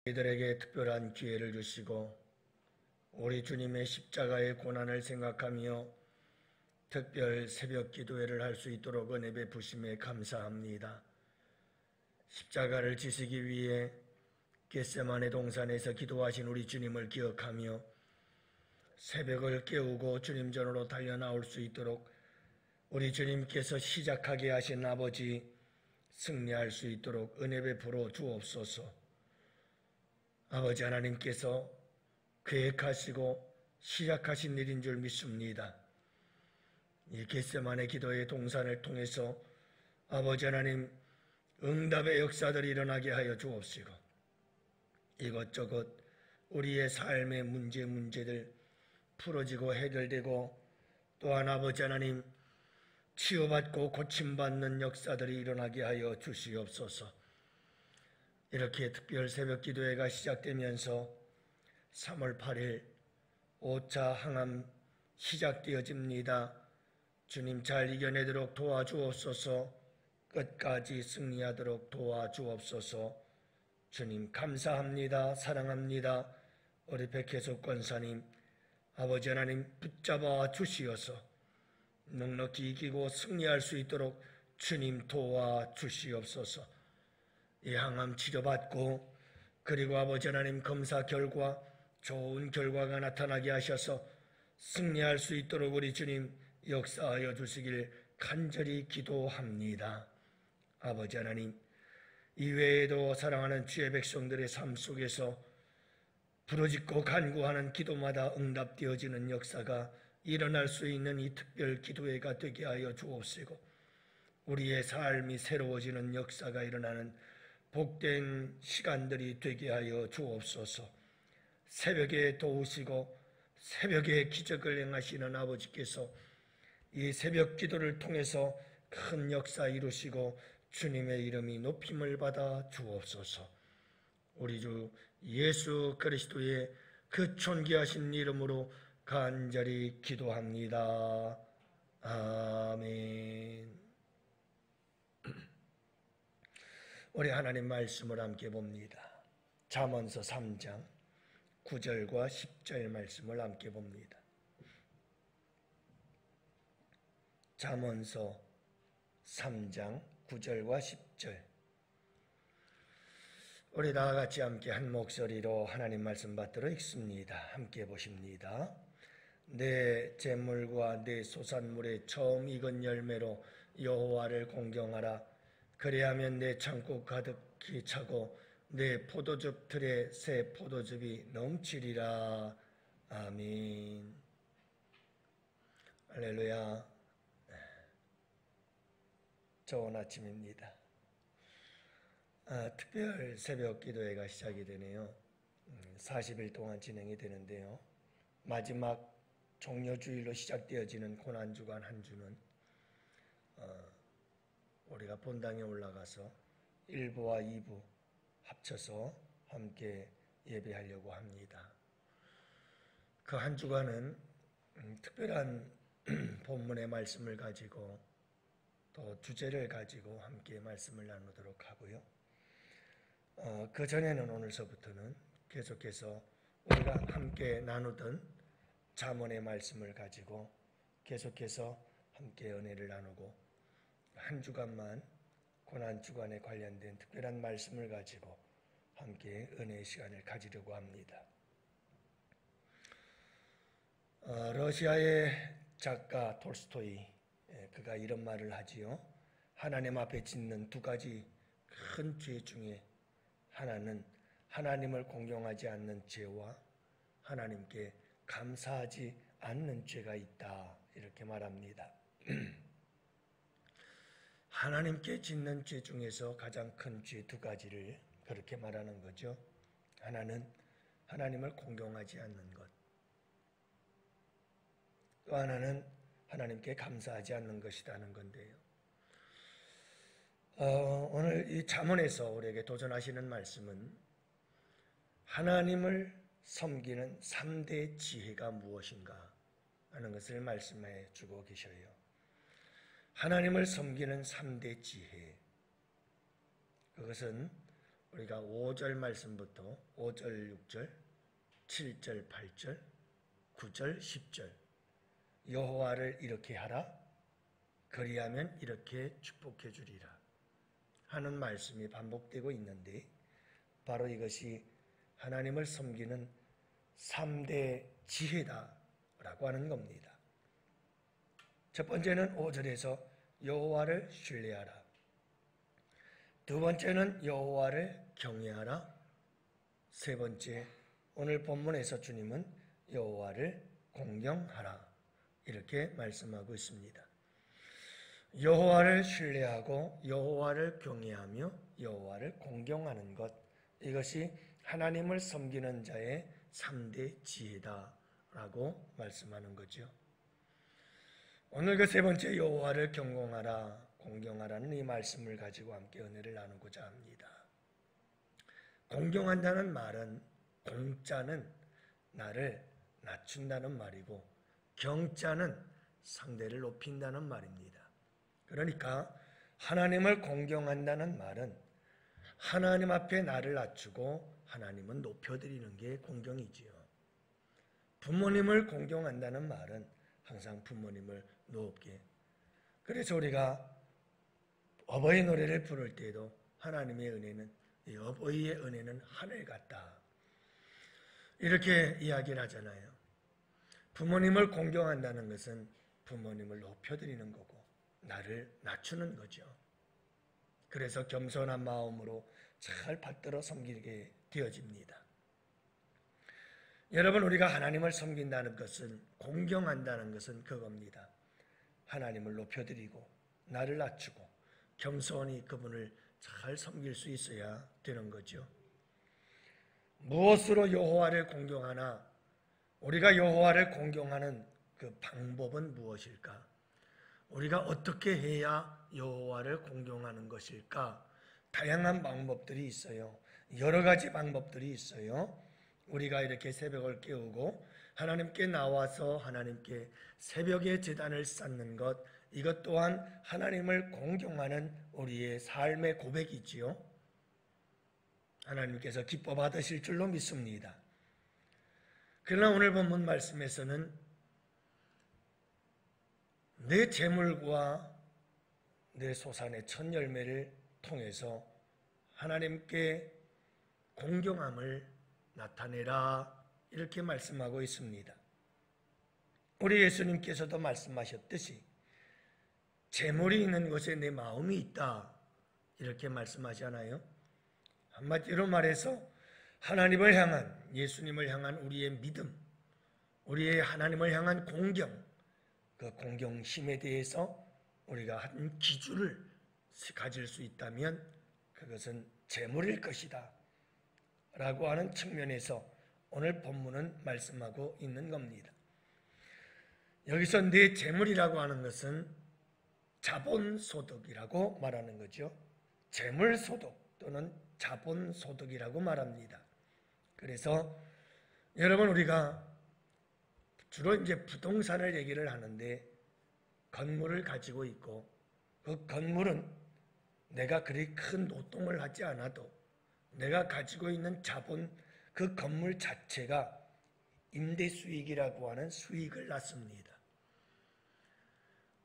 우리들에게 특별한 기회를 주시고 우리 주님의 십자가의 고난을 생각하며 특별 새벽 기도회를 할 수 있도록 은혜 베푸심에 감사합니다. 십자가를 지시기 위해 겟세마네 동산에서 기도하신 우리 주님을 기억하며 새벽을 깨우고 주님 전으로 달려나올 수 있도록 우리 주님께서 시작하게 하신 아버지 승리할 수 있도록 은혜 베풀어 주옵소서. 아버지 하나님께서 계획하시고 시작하신 일인 줄 믿습니다. 이 겟세마네 기도의 동산을 통해서 아버지 하나님 응답의 역사들이 일어나게 하여 주옵시고 이것저것 우리의 삶의 문제들 풀어지고 해결되고 또한 아버지 하나님 치유받고 고침받는 역사들이 일어나게 하여 주시옵소서. 이렇게 특별 새벽 기도회가 시작되면서 3월 8일 5차 항암 시작되어집니다. 주님 잘 이겨내도록 도와주옵소서. 끝까지 승리하도록 도와주옵소서. 주님 감사합니다. 사랑합니다. 우리 백혜숙 권사님 아버지 하나님 붙잡아 주시어서 넉넉히 이기고 승리할 수 있도록 주님 도와주시옵소서. 이 항암 치료받고 그리고 아버지 하나님 검사 결과 좋은 결과가 나타나게 하셔서 승리할 수 있도록 우리 주님 역사하여 주시길 간절히 기도합니다. 아버지 하나님 이외에도 사랑하는 주의 백성들의 삶 속에서 부르짖고 간구하는 기도마다 응답되어지는 역사가 일어날 수 있는 이 특별 기도회가 되게 하여 주옵시고 우리의 삶이 새로워지는 역사가 일어나는 복된 시간들이 되게 하여 주옵소서. 새벽에 도우시고 새벽에 기적을 행하시는 아버지께서 이 새벽 기도를 통해서 큰 역사 이루시고 주님의 이름이 높임을 받아 주옵소서. 우리 주 예수 그리스도의 그 존귀하신 이름으로 간절히 기도합니다. 아멘. 우리 하나님 말씀을 함께 봅니다. 잠언서 3장 9절과 10절 말씀을 함께 봅니다. 잠언서 3장 9절과 10절 우리 다 같이 함께 한 목소리로 하나님 말씀 받들어 읽습니다. 함께 보십니다. 내 재물과 내 소산물의 처음 익은 열매로 여호와를 공경하라. 그리하면 내 창고 가득히 차고 내 포도즙 틀에 새 포도즙이 넘치리라. 아멘. 할렐루야. 좋은 아침입니다. 특별 새벽 기도회가 시작이 되네요. 40일 동안 진행이 되는데요. 마지막 종료주일로 시작되어지는 고난주간 한 주는 우리가 본당에 올라가서 1부와 2부 합쳐서 함께 예배하려고 합니다. 그 한 주간은 특별한 본문의 말씀을 가지고 또 주제를 가지고 함께 말씀을 나누도록 하고요. 그 전에는 오늘서부터는 계속해서 우리가 함께 나누던 잠언의 말씀을 가지고 계속해서 함께 은혜를 나누고 한 주간만 고난주간에 관련된 특별한 말씀을 가지고 함께 은혜의 시간을 가지려고 합니다. 러시아의 작가 톨스토이 그가 이런 말을 하지요. 하나님 앞에 짓는 두 가지 큰 죄 중에 하나는 하나님을 공경하지 않는 죄와 하나님께 감사하지 않는 죄가 있다. 이렇게 말합니다. 하나님께 짓는 죄 중에서 가장 큰 죄 두 가지를 그렇게 말하는 거죠. 하나는 하나님을 공경하지 않는 것. 또 하나는 하나님께 감사하지 않는 것이라는 건데요. 오늘 이 잠언에서 우리에게 도전하시는 말씀은 하나님을 섬기는 3대 지혜가 무엇인가 하는 것을 말씀해 주고 계셔요. 하나님을 섬기는 3대 지혜. 그것은 우리가 5절 말씀부터 5절, 6절, 7절, 8절, 9절, 10절 여호와를 이렇게 하라, 그리하면 이렇게 축복해 주리라 하는 말씀이 반복되고 있는데, 바로 이것이 하나님을 섬기는 3대 지혜다라고 하는 겁니다. 첫 번째는 5절에서 여호와를 신뢰하라. 두 번째는 여호와를 경외하라. 세 번째, 오늘 본문에서 주님은 여호와를 공경하라 이렇게 말씀하고 있습니다. 여호와를 신뢰하고 여호와를 경외하며 여호와를 공경하는 것, 이것이 하나님을 섬기는 자의 3대 지혜다라고 말씀하는 거죠. 오늘 그 세 번째 여호와를 경공하라, 공경하라는 이 말씀을 가지고 함께 은혜를 나누고자 합니다. 공경한다는 말은, 공자는 나를 낮춘다는 말이고, 경자는 상대를 높인다는 말입니다. 그러니까 하나님을 공경한다는 말은 하나님 앞에 나를 낮추고 하나님은 높여드리는 게 공경이지요. 부모님을 공경한다는 말은 항상 부모님을 높게. 그래서 우리가 어버이 노래를 부를 때도 하나님의 은혜는, 이 어버이의 은혜는 하늘 같다 이렇게 이야기를 하잖아요. 부모님을 공경한다는 것은 부모님을 높여드리는 거고 나를 낮추는 거죠. 그래서 겸손한 마음으로 잘 받들어 섬기게 되어집니다. 여러분, 우리가 하나님을 섬긴다는 것은, 공경한다는 것은 그겁니다. 하나님을 높여드리고 나를 낮추고 겸손히 그분을 잘 섬길 수 있어야 되는 거죠. 무엇으로 여호와를 공경하나? 우리가 여호와를 공경하는 그 방법은 무엇일까? 우리가 어떻게 해야 여호와를 공경하는 것일까? 다양한 방법들이 있어요. 여러 가지 방법들이 있어요. 우리가 이렇게 새벽을 깨우고 하나님께 나와서 하나님께 새벽의 제단을 쌓는 것, 이것 또한 하나님을 공경하는 우리의 삶의 고백이지요. 하나님께서 기뻐 받으실 줄로 믿습니다. 그러나 오늘 본문 말씀에서는 내 재물과 내 소산의 첫 열매를 통해서 하나님께 공경함을 나타내라 이렇게 말씀하고 있습니다. 우리 예수님께서도 말씀하셨듯이 재물이 있는 곳에 내 마음이 있다 이렇게 말씀하잖아요. 한마디로 말해서 하나님을 향한, 예수님을 향한 우리의 믿음, 우리의 하나님을 향한 공경, 그 공경심에 대해서 우리가 한 기준을 가질 수 있다면 그것은 재물일 것이다 라고 하는 측면에서 오늘 본문은 말씀하고 있는 겁니다. 여기서 내 재물이라고 하는 것은 자본소득이라고 말하는 거죠. 재물소득 또는 자본소득이라고 말합니다. 그래서 여러분, 우리가 주로 이제 부동산을 얘기를 하는데, 건물을 가지고 있고 그 건물은 내가 그리 큰 노동을 하지 않아도 내가 가지고 있는 자본, 그 건물 자체가 임대 수익이라고 하는 수익을 낳습니다.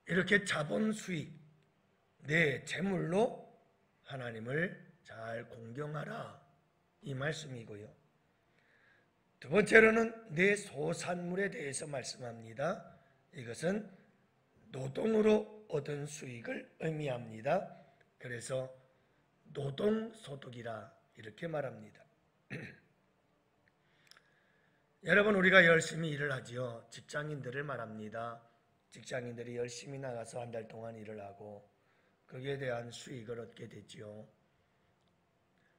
이렇게 자본 수익, 내 재물로 하나님을 잘 공경하라 이 말씀이고요. 두 번째로는 내 소산물에 대해서 말씀합니다. 이것은 노동으로 얻은 수익을 의미합니다. 그래서 노동소득이라 이렇게 말합니다. 여러분, 우리가 열심히 일을 하지요. 직장인들을 말합니다. 직장인들이 열심히 나가서 한 달 동안 일을 하고 거기에 대한 수익을 얻게 되지요.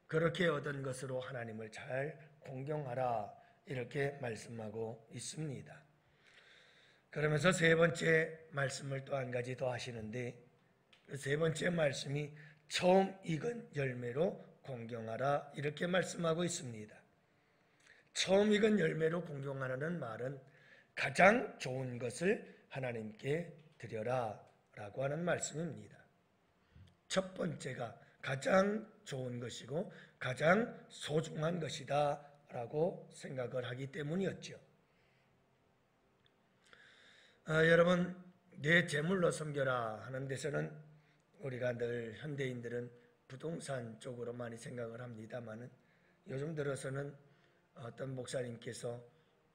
그렇게 얻은 것으로 하나님을 잘 공경하라 이렇게 말씀하고 있습니다. 그러면서 세 번째 말씀을 또 한 가지 더 하시는데, 그 세 번째 말씀이 처음 익은 열매로 공경하라 이렇게 말씀하고 있습니다. 처음 익은 열매로 공경하라는 말은 가장 좋은 것을 하나님께 드려라 라고 하는 말씀입니다. 첫 번째가 가장 좋은 것이고 가장 소중한 것이다 라고 생각을 하기 때문이었죠. 여러분, 내 재물로 섬겨라 하는 데서는 우리가 늘 현대인들은 부동산 쪽으로 많이 생각을 합니다만 요즘 들어서는 어떤 목사님께서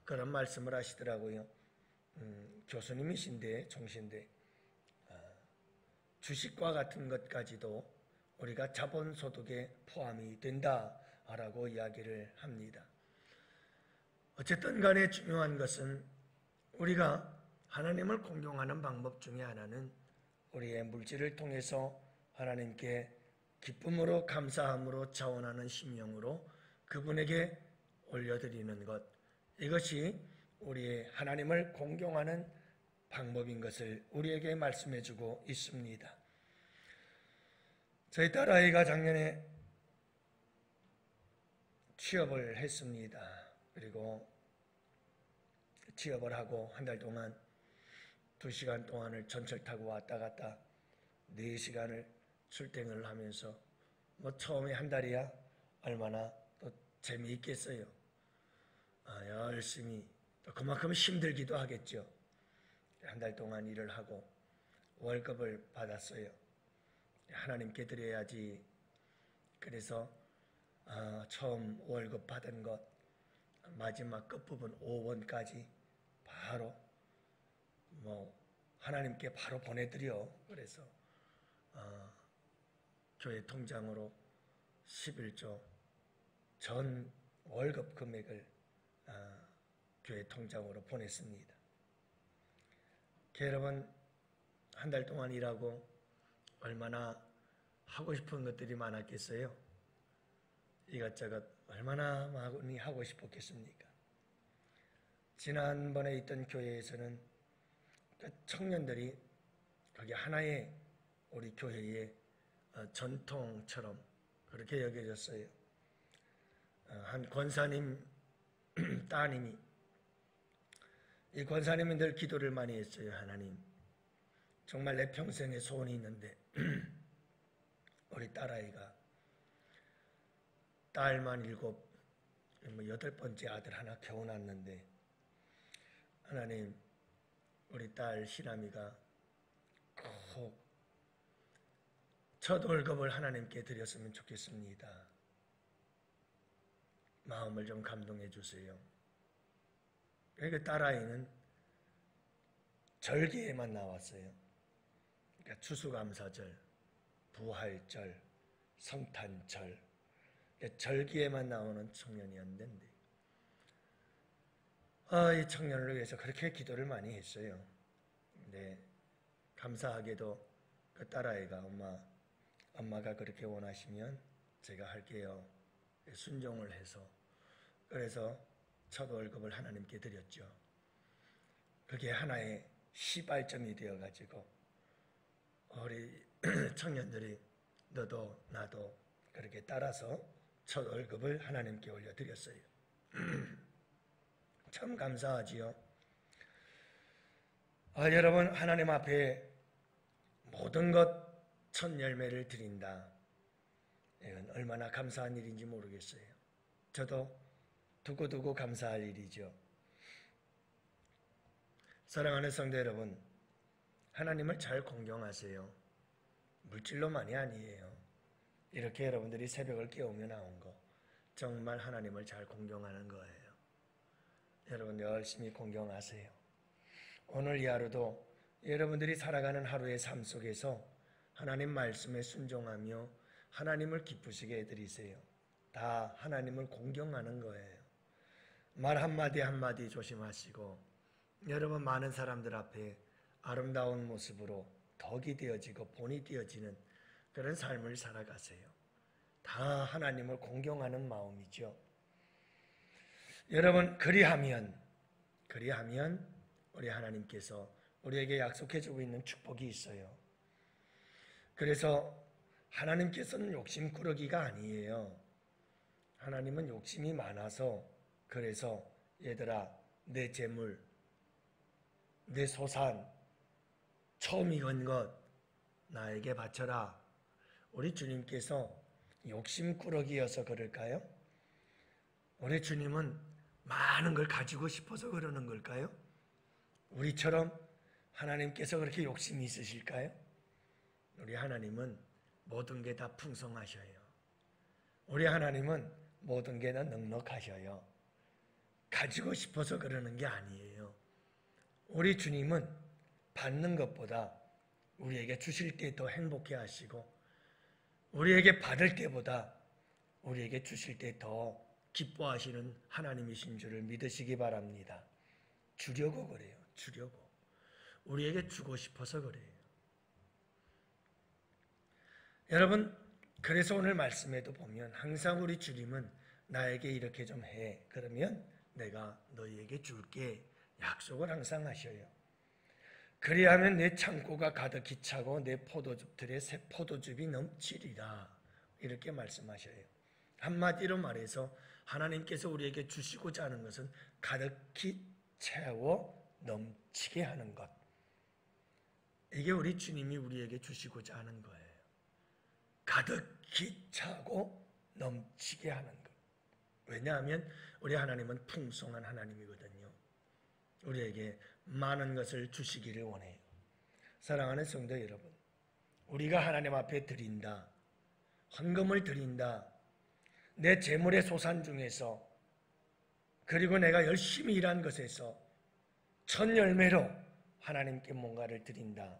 그런 말씀을 하시더라고요. 교수님이신데 총신데 주식과 같은 것까지도 우리가 자본소득에 포함이 된다라고 이야기를 합니다. 어쨌든 간에 중요한 것은 우리가 하나님을 공경하는 방법 중에 하나는 우리의 물질을 통해서 하나님께 기쁨으로 감사함으로 자원하는 심령으로 그분에게 올려드리는 것, 이것이 우리의 하나님을 공경하는 방법인 것을 우리에게 말씀해주고 있습니다. 저희 딸아이가 작년에 취업을 했습니다. 그리고 취업을 하고 한 달 동안 2시간 동안을 전철 타고 왔다 갔다 4시간을 출퇴근을 하면서 처음에 한 달이야 얼마나 또 재미있겠어요. 열심히 또 그만큼 힘들기도 하겠죠. 한 달 동안 일을 하고 월급을 받았어요. 하나님께 드려야지. 그래서 처음 월급 받은 것 마지막 끝부분 5원까지 바로 하나님께 바로 보내드려. 그래서 교회 통장으로 11조 전 월급 금액을 교회 통장으로 보냈습니다. 여러분, 한 달 동안 일하고 얼마나 하고 싶은 것들이 많았겠어요? 이것저것 얼마나 많이 하고 싶었겠습니까? 지난번에 있던 교회에서는 청년들이 거기 하나의 우리 교회의 전통처럼 그렇게 여겨졌어요. 한 권사님 따님이, 이 권사님은 늘 기도를 많이 했어요. 하나님, 정말 내 평생에 소원이 있는데 우리 딸아이가 딸만 7, 8번째 아들 하나 겨우 낳았는데 하나님, 우리 딸 시람이가 꼭 첫 월급을 하나님께 드렸으면 좋겠습니다. 마음을 좀 감동해 주세요. 그 딸아이는 절기에만 나왔어요. 그러니까 추수감사절, 부활절, 성탄절, 절기에만 나오는 청년이었는데 이 청년을 위해서 그렇게 기도를 많이 했어요. 근데 감사하게도 그 딸아이가 엄마가 그렇게 원하시면 제가 할게요. 순종을 해서 그래서 첫 월급을 하나님께 드렸죠. 그게 하나의 시발점이 되어가지고 우리 청년들이 너도 나도 그렇게 따라서 첫 월급을 하나님께 올려드렸어요. 참 감사하지요. 여러분, 하나님 앞에 모든 것 첫 열매를 드린다. 이건 얼마나 감사한 일인지 모르겠어요. 저도 두고두고 감사할 일이죠. 사랑하는 성도 여러분, 하나님을 잘 공경하세요. 물질로만이 아니에요. 이렇게 여러분들이 새벽을 깨우며 나온 거 정말 하나님을 잘 공경하는 거예요. 여러분 열심히 공경하세요. 오늘 이 하루도 여러분들이 살아가는 하루의 삶 속에서 하나님 말씀에 순종하며 하나님을 기쁘시게 해드리세요. 다 하나님을 공경하는 거예요. 말 한마디 한마디 조심하시고 여러분 많은 사람들 앞에 아름다운 모습으로 덕이 되어지고 본이 되어지는 그런 삶을 살아가세요. 다 하나님을 공경하는 마음이죠. 여러분 그리하면 우리 하나님께서 우리에게 약속해주고 있는 축복이 있어요. 그래서 하나님께서는 욕심꾸러기가 아니에요. 하나님은 욕심이 많아서 그래서 얘들아 내 재물, 내 소산, 처음 익은 것 나에게 바쳐라. 우리 주님께서 욕심꾸러기여서 그럴까요? 우리 주님은 많은 걸 가지고 싶어서 그러는 걸까요? 우리처럼 하나님께서 그렇게 욕심이 있으실까요? 우리 하나님은 모든 게 다 풍성하셔요. 우리 하나님은 모든 게 다 넉넉하셔요. 가지고 싶어서 그러는 게 아니에요. 우리 주님은 받는 것보다 우리에게 주실 때 더 행복해 하시고, 우리에게 받을 때보다 우리에게 주실 때 더 기뻐하시는 하나님이신 줄을 믿으시기 바랍니다. 주려고 그래요. 주려고. 우리에게 주고 싶어서 그래요. 여러분, 그래서 오늘 말씀에도 보면 항상 우리 주님은 나에게 이렇게 좀 해. 그러면 내가 너희에게 줄게. 약속을 항상 하셔요. 그리하면 내 창고가 가득히 차고 내 포도즙들에 새 포도즙이 넘치리라. 이렇게 말씀하셔요. 한마디로 말해서 하나님께서 우리에게 주시고자 하는 것은 가득히 채워 넘치게 하는 것. 이게 우리 주님이 우리에게 주시고자 하는 거예요. 가득히 차고 넘치게 하는 것. 왜냐하면 우리 하나님은 풍성한 하나님이거든요. 우리에게 많은 것을 주시기를 원해요. 사랑하는 성도 여러분, 우리가 하나님 앞에 드린다, 헌금을 드린다, 내 재물의 소산 중에서, 그리고 내가 열심히 일한 것에서 첫 열매로 하나님께 뭔가를 드린다.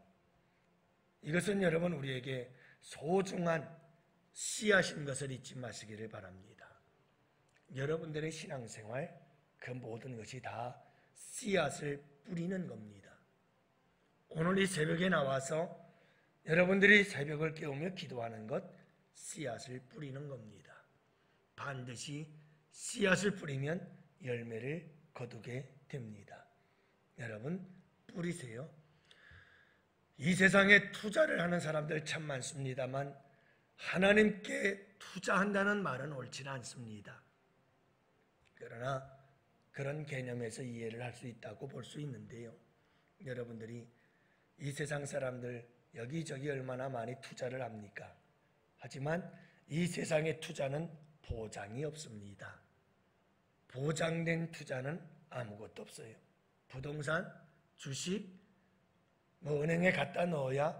이것은 여러분 우리에게 소중한 씨앗인 것을 잊지 마시기를 바랍니다. 여러분들의 신앙생활, 그 모든 것이 다 씨앗을 뿌리는 겁니다. 오늘 이 새벽에 나와서 여러분들이 새벽을 깨우며 기도하는 것, 씨앗을 뿌리는 겁니다. 반드시 씨앗을 뿌리면 열매를 거두게 됩니다. 여러분, 뿌리세요. 이 세상에 투자를 하는 사람들 참 많습니다만 하나님께 투자한다는 말은 옳지는 않습니다. 그러나 그런 개념에서 이해를 할 수 있다고 볼 수 있는데요. 여러분들이 이 세상 사람들 여기저기 얼마나 많이 투자를 합니까? 하지만 이 세상의 투자는 보장이 없습니다. 보장된 투자는 아무것도 없어요. 부동산, 주식, 은행에 갖다 넣어야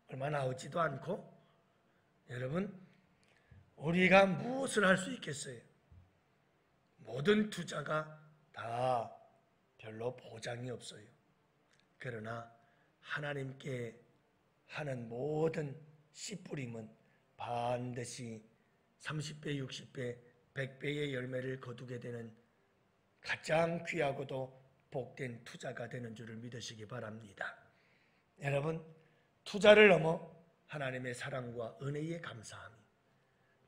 얼마 나오지도 않고, 여러분, 우리가 무엇을 할 수 있겠어요? 모든 투자가 다 별로 보장이 없어요. 그러나 하나님께 하는 모든 씨 뿌림은 반드시 30배, 60배, 100배의 열매를 거두게 되는 가장 귀하고도 복된 투자가 되는 줄을 믿으시기 바랍니다. 여러분, 투자를 넘어 하나님의 사랑과 은혜에 감사함이,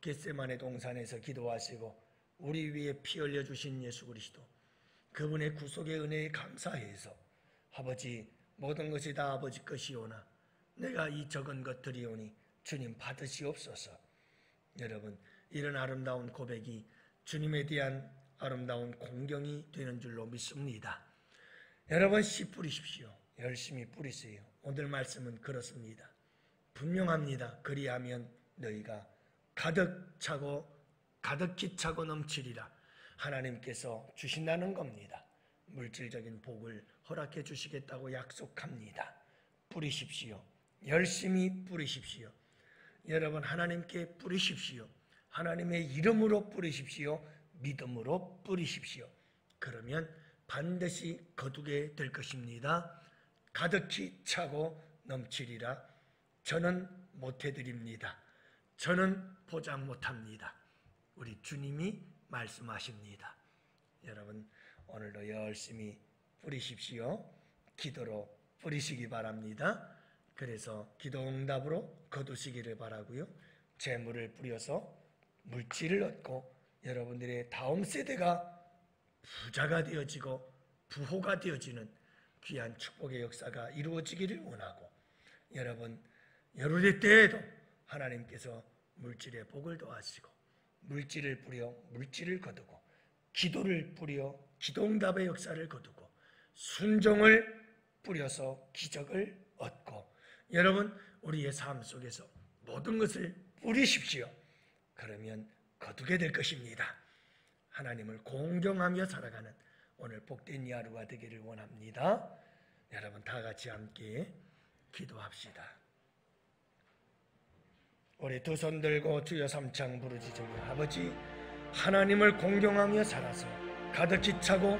겟세마네 동산에서 기도하시고 우리 위에 피 흘려 주신 예수 그리스도, 그분의 구속의 은혜에 감사해서 아버지, 모든 것이 다 아버지 것이오나 내가 이 적은 것 드리오니 주님 받으시옵소서. 여러분, 이런 아름다운 고백이 주님에 대한 아름다운 공경이 되는 줄로 믿습니다. 여러분, 씨 뿌리십시오. 열심히 뿌리세요. 오늘 말씀은 그렇습니다. 분명합니다. 그리하면 너희가 가득히 차고 넘치리라. 하나님께서 주신다는 겁니다. 물질적인 복을 허락해 주시겠다고 약속합니다. 뿌리십시오. 열심히 뿌리십시오. 여러분, 하나님께 뿌리십시오. 하나님의 이름으로 뿌리십시오. 믿음으로 뿌리십시오. 그러면 반드시 거두게 될 것입니다. 가득히 차고 넘치리라. 저는 못해드립니다. 저는 보장 못합니다. 우리 주님이 말씀하십니다. 여러분, 오늘도 열심히 뿌리십시오. 기도로 뿌리시기 바랍니다. 그래서 기도 응답으로 거두시기를 바라고요. 재물을 뿌려서 물질을 얻고 여러분들의 다음 세대가 부자가 되어지고 부호가 되어지는 귀한 축복의 역사가 이루어지기를 원하고, 여러분, 여러분의 때에도 하나님께서 물질의 복을 더하시고 물질을 뿌려 물질을 거두고, 기도를 뿌려 기도응답의 역사를 거두고, 순종을 뿌려서 기적을 얻고, 여러분, 우리의 삶 속에서 모든 것을 뿌리십시오. 그러면 거두게 될 것입니다. 하나님을 공경하며 살아가는 오늘 복된 이 하루가 되기를 원합니다. 여러분 다 같이 함께 기도합시다. 우리 두 손 들고 주여 삼창 부르짖으며 아버지 하나님을 공경하며 살아서 가득히 차고